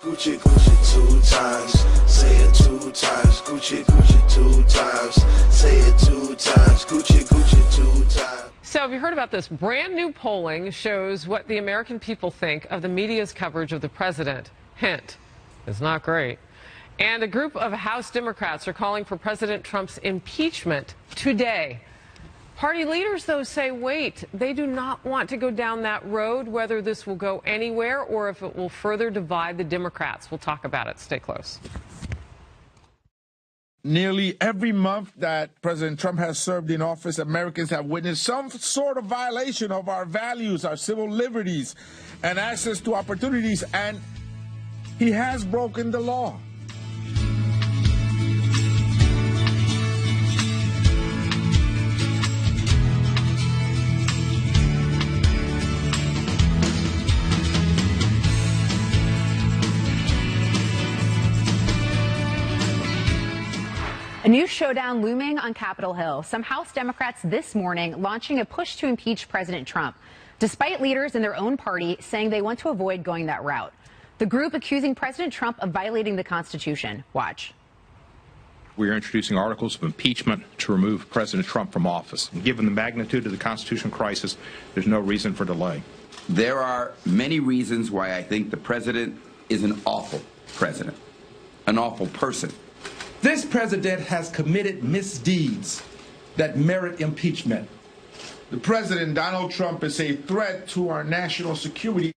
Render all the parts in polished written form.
Gucci, Gucci 2 times, say it 2 times. Gucci, Gucci 2 times, say it 2 times. Gucci, Gucci 2 times. So have you heard about this? Brand new polling shows what the American people think of the media's coverage of the president. Hint, it's not great. And a group of House Democrats are calling for President Trump's impeachment today. Party leaders, though, say, wait, they do not want to go down that road, whether this will go anywhere or if it will further divide the Democrats. We'll talk about it. Stay close. Nearly every month that President Trump has served in office, Americans have witnessed some sort of violation of our values, our civil liberties, and access to opportunities, and he has broken the law. A new showdown looming on Capitol Hill. Some House Democrats this morning launching a push to impeach President Trump, despite leaders in their own party saying they want to avoid going that route. The group accusing President Trump of violating the Constitution. Watch. We are introducing articles of impeachment to remove President Trump from office. And given the magnitude of the constitutional crisis, there's no reason for delay. There are many reasons why I think the president is an awful president, an awful person. This president has committed misdeeds that merit impeachment. The president, Donald Trump, is a threat to our national security.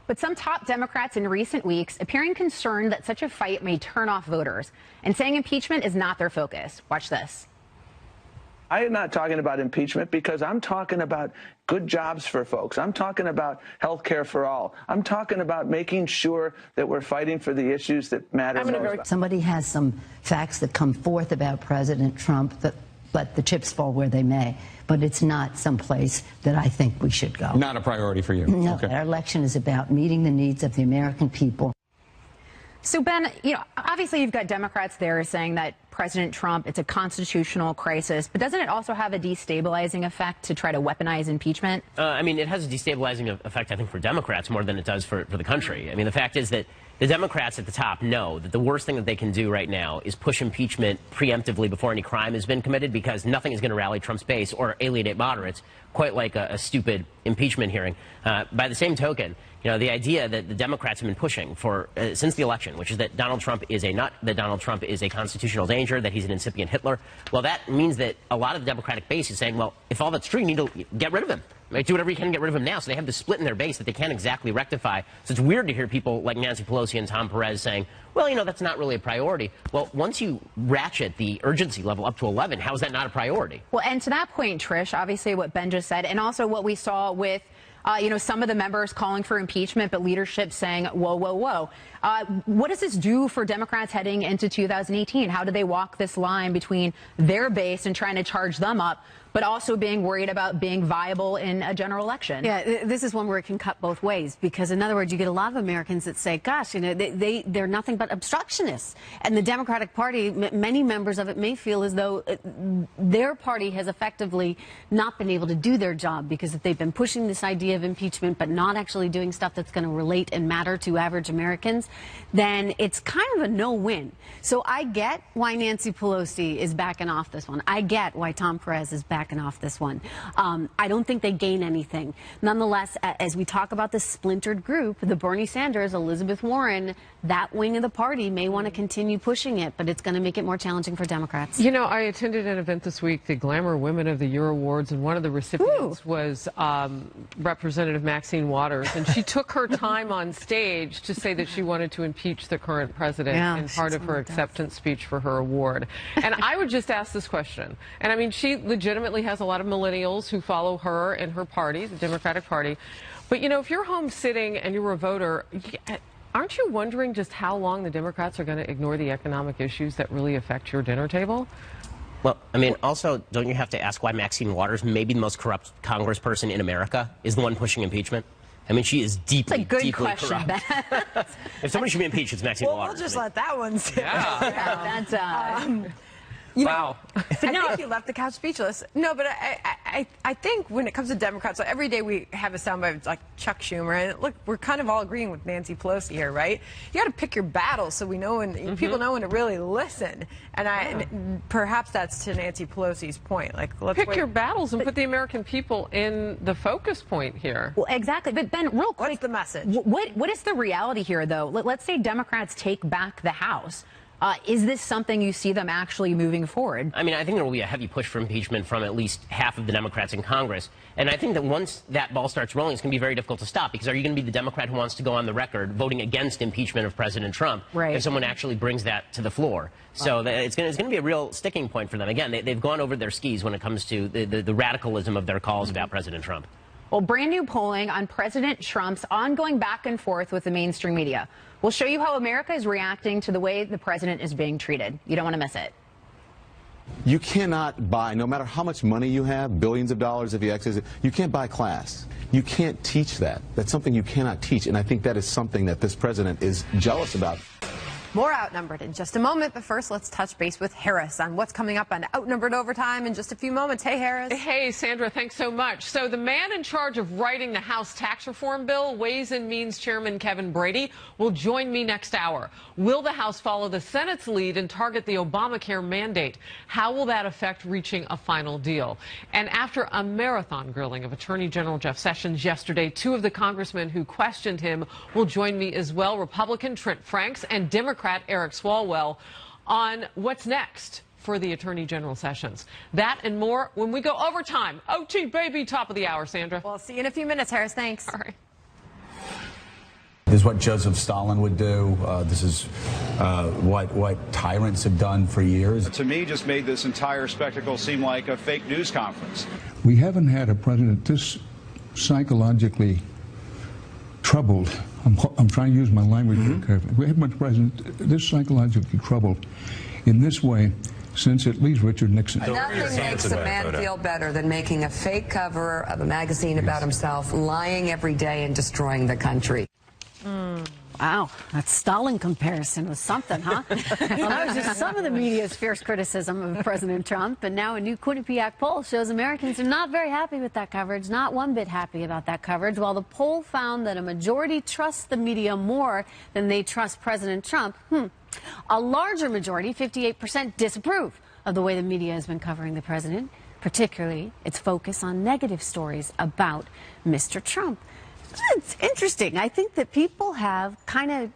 But some top Democrats in recent weeks appearing concerned that such a fight may turn off voters and saying impeachment is not their focus. Watch this. I am not talking about impeachment because I'm talking about good jobs for folks. I'm talking about health care for all. I'm talking about making sure that we're fighting for the issues that matter most. Somebody has some facts that come forth about President Trump, but the chips fall where they may. But it's not someplace that I think we should go. Not a priority for you? No, okay. Our election is about meeting the needs of the American people. So, Ben, obviously you've got Democrats there saying that President Trump, it's a constitutional crisis, but doesn't it also have a destabilizing effect to try to weaponize impeachment? I mean, it has a destabilizing effect, I think, for Democrats more than it does for the country. I mean, the fact is that the Democrats at the top know that the worst thing that they can do right now is push impeachment preemptively before any crime has been committed, because nothing is going to rally Trump's base or alienate moderates, quite like a stupid impeachment hearing. By the same token, the idea that the Democrats have been pushing for since the election, which is that Donald Trump is a nut, that Donald Trump is a constitutional danger, that he's an incipient Hitler, well, that means that a lot of the Democratic base is saying, well, if all that's true, you need to get rid of him. Right? Do whatever you can to get rid of him now. So they have this split in their base that they can't exactly rectify. So it's weird to hear people like Nancy Pelosi and Tom Perez saying, well, that's not really a priority. Well, once you ratchet the urgency level up to 11, how is that not a priority? Well, and to that point, Trish, obviously what Ben just said, and also what we saw with some of the members calling for impeachment, but leadership saying, whoa, whoa, whoa. What does this do for Democrats heading into 2018? How do they walk this line between their base and trying to charge them up, but also being worried about being viable in a general election? Yeah, this is one where it can cut both ways, because in other words, you get a lot of Americans that say, gosh, they're nothing but obstructionists. And the Democratic Party, many members of it may feel as though their party has effectively not been able to do their job, because if they've been pushing this idea of impeachment but not actually doing stuff that's going to relate and matter to average Americans, then it's kind of a no-win. So I get why Nancy Pelosi is backing off this one. I get why Tom Perez is backing off this one. I don't think they gain anything. Nonetheless, as we talk about this splintered group, the Bernie Sanders, Elizabeth Warren, that wing of the party may want to continue pushing it, but it's going to make it more challenging for Democrats. I attended an event this week, the Glamour Women of the Year Awards, and one of the recipients was Representative Maxine Waters, and she took her time on stage to say that she wanted to impeach the current president in part of her acceptance speech for her award. And I would just ask this question, and I mean, she legitimately has a lot of millennials who follow her and her party, the Democratic Party, but if you're home sitting and you're a voter, aren't you wondering just how long the Democrats are going to ignore the economic issues that really affect your dinner table? Well, I mean, also, don't you have to ask why Maxine Waters, maybe the most corrupt congressperson in America, is the one pushing impeachment? I mean, she is deeply, deeply question, corrupt. If somebody should be impeached, it's Maxine Waters. We'll just let that one sit. Yeah. That's wow. But no, you left the couch speechless. No, but I think when it comes to Democrats, so every day we have a soundbite like Chuck Schumer, and look, we're kind of all agreeing with Nancy Pelosi here, right? You got to pick your battles so we know when people know when to really listen. And perhaps that's to Nancy Pelosi's point. Like, let's pick your battles and put the American people in the focus point here. Well, exactly. But Ben, real quick, what's the message? What is the reality here, though? Let's say Democrats take back the House. Is this something you see them actually moving forward? I mean, I think there will be a heavy push for impeachment from at least half of the Democrats in Congress. And I think that once that ball starts rolling, it's going to be very difficult to stop, because are you going to be the Democrat who wants to go on the record voting against impeachment of President Trump if someone actually brings that to the floor? So it's going to be a real sticking point for them. Again, they've gone over their skis when it comes to the radicalism of their calls about President Trump. Well, brand new polling on President Trump's ongoing back and forth with the mainstream media. We'll show you how America is reacting to the way the president is being treated. You don't want to miss it. You cannot buy, no matter how much money you have, billions of dollars if you access it, you can't buy class. You can't teach that. That's something you cannot teach, and I think that is something that this president is jealous about. More Outnumbered in just a moment, but first let's touch base with Harris on what's coming up on Outnumbered Overtime in just a few moments. Hey, Harris. Hey, Sandra, thanks so much. So the man in charge of writing the House tax reform bill, Ways and Means Chairman Kevin Brady, will join me next hour. Will the House follow the Senate's lead and target the Obamacare mandate? How will that affect reaching a final deal? And after a marathon grilling of Attorney General Jeff Sessions yesterday, two of the congressmen who questioned him will join me as well, Republican Trent Franks and Democrat Eric Swalwell, on what's next for the Attorney General Sessions. That and more when we go overtime. OT, baby, top of the hour, Sandra. We'll see you in a few minutes, Harris. Thanks. All right. This is what Joseph Stalin would do. This is what tyrants have done for years. To me, just made this entire spectacle seem like a fake news conference. We haven't had a president this psychologically troubled. I'm trying to use my language very carefully. We haven't had a president this psychologically troubled in this way since at least Richard Nixon. Nothing makes a man feel better than making a fake cover of a magazine about himself, lying every day and destroying the country. Wow, that Stalin comparison was something, huh? Well, that was just some of the media's fierce criticism of President Trump, and now a new Quinnipiac poll shows Americans are not very happy with that coverage, not one bit happy about that coverage, while the poll found that a majority trusts the media more than they trust President Trump. A larger majority, 58%, disapprove of the way the media has been covering the president, particularly its focus on negative stories about Mr. Trump. It's interesting. I think that people have kind of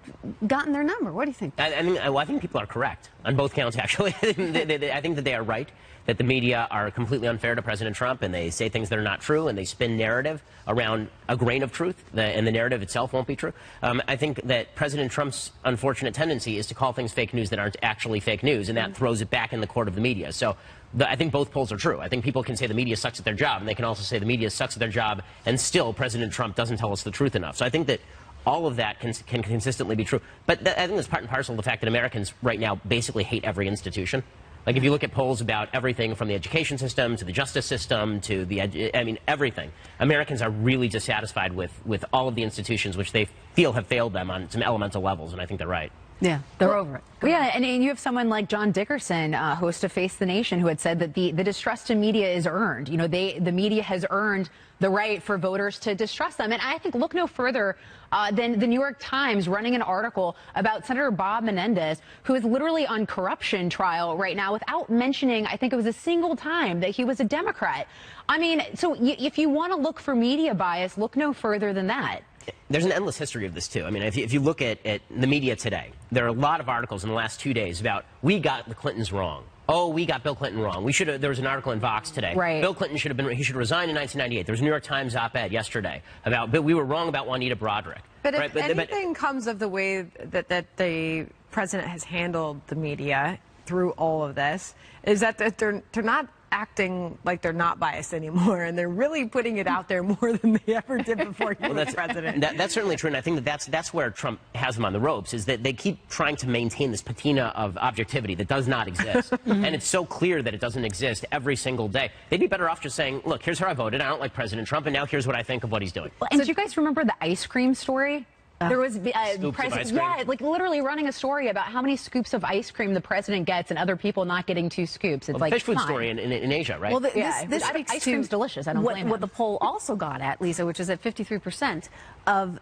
gotten their number. What do you think? I think people are correct on both counts, actually. I think that they are right, that the media are completely unfair to President Trump, and they say things that are not true, and they spin narrative around a grain of truth, and the narrative itself won't be true. I think that President Trump's unfortunate tendency is to call things fake news that aren't actually fake news, and that throws it back in the court of the media. So I think both polls are true. I think people can say the media sucks at their job, and they can also say the media sucks at their job, and still President Trump doesn't tell us the truth enough. So I think that all of that can consistently be true. But I think that's part and parcel of the fact that Americans right now basically hate every institution. Like, if you look at polls about everything from the education system to the justice system to everything, Americans are really dissatisfied with all of the institutions which they feel have failed them on some elemental levels, and I think they're right. Yeah, they're over it. Yeah, and you have someone like John Dickerson, host of Face the Nation, who had said that the distrust in media is earned. You know, the media has earned the right for voters to distrust them. And I think look no further than the New York Times running an article about Senator Bob Menendez, who is literally on corruption trial right now without mentioning, I think it was a single time, that he was a Democrat. I mean, so if you want to look for media bias, look no further than that. There's an endless history of this, too. I mean, if you look at the media today, there are a lot of articles in the last 2 days about, we got the Clintons wrong. Oh, we got Bill Clinton wrong. There was an article in Vox today. Right. Bill Clinton should resign in 1998. There was a New York Times op-ed yesterday about, we were wrong about Juanita Broaddrick. But if anything comes of the way that the president has handled the media through all of this, is that they're not acting like they're not biased anymore, and they're really putting it out there more than they ever did before he was president. That's certainly true, and I think that's where Trump has them on the ropes, is that they keep trying to maintain this patina of objectivity that does not exist. And it's so clear that it doesn't exist every single day. They'd be better off just saying, look, here's how I voted, I don't like President Trump, and now here's what I think of what he's doing. And do you guys remember the ice cream story? There was like literally running a story about how many scoops of ice cream the president gets and other people not getting 2 scoops. It's like fish food story in Asia, right? Well, this speaks ice cream's delicious. I don't blame what the poll also got at, Lisa, which is that 53% of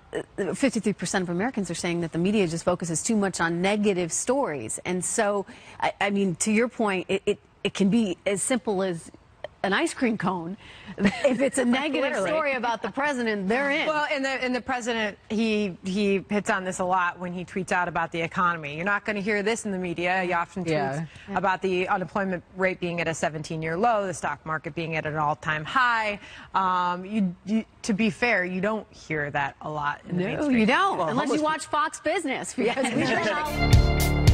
Americans are saying that the media just focuses too much on negative stories. And so, I mean, to your point, it can be as simple as an ice cream cone. If it's a negative story about the president, they're in. Well, and the president, he hits on this a lot when he tweets out about the economy. You're not going to hear this in the media. He often tweets about the unemployment rate being at a 17-year low, the stock market being at an all-time high. To be fair, you don't hear that a lot in the mainstream. No, you don't, unless you watch Fox Business. Because we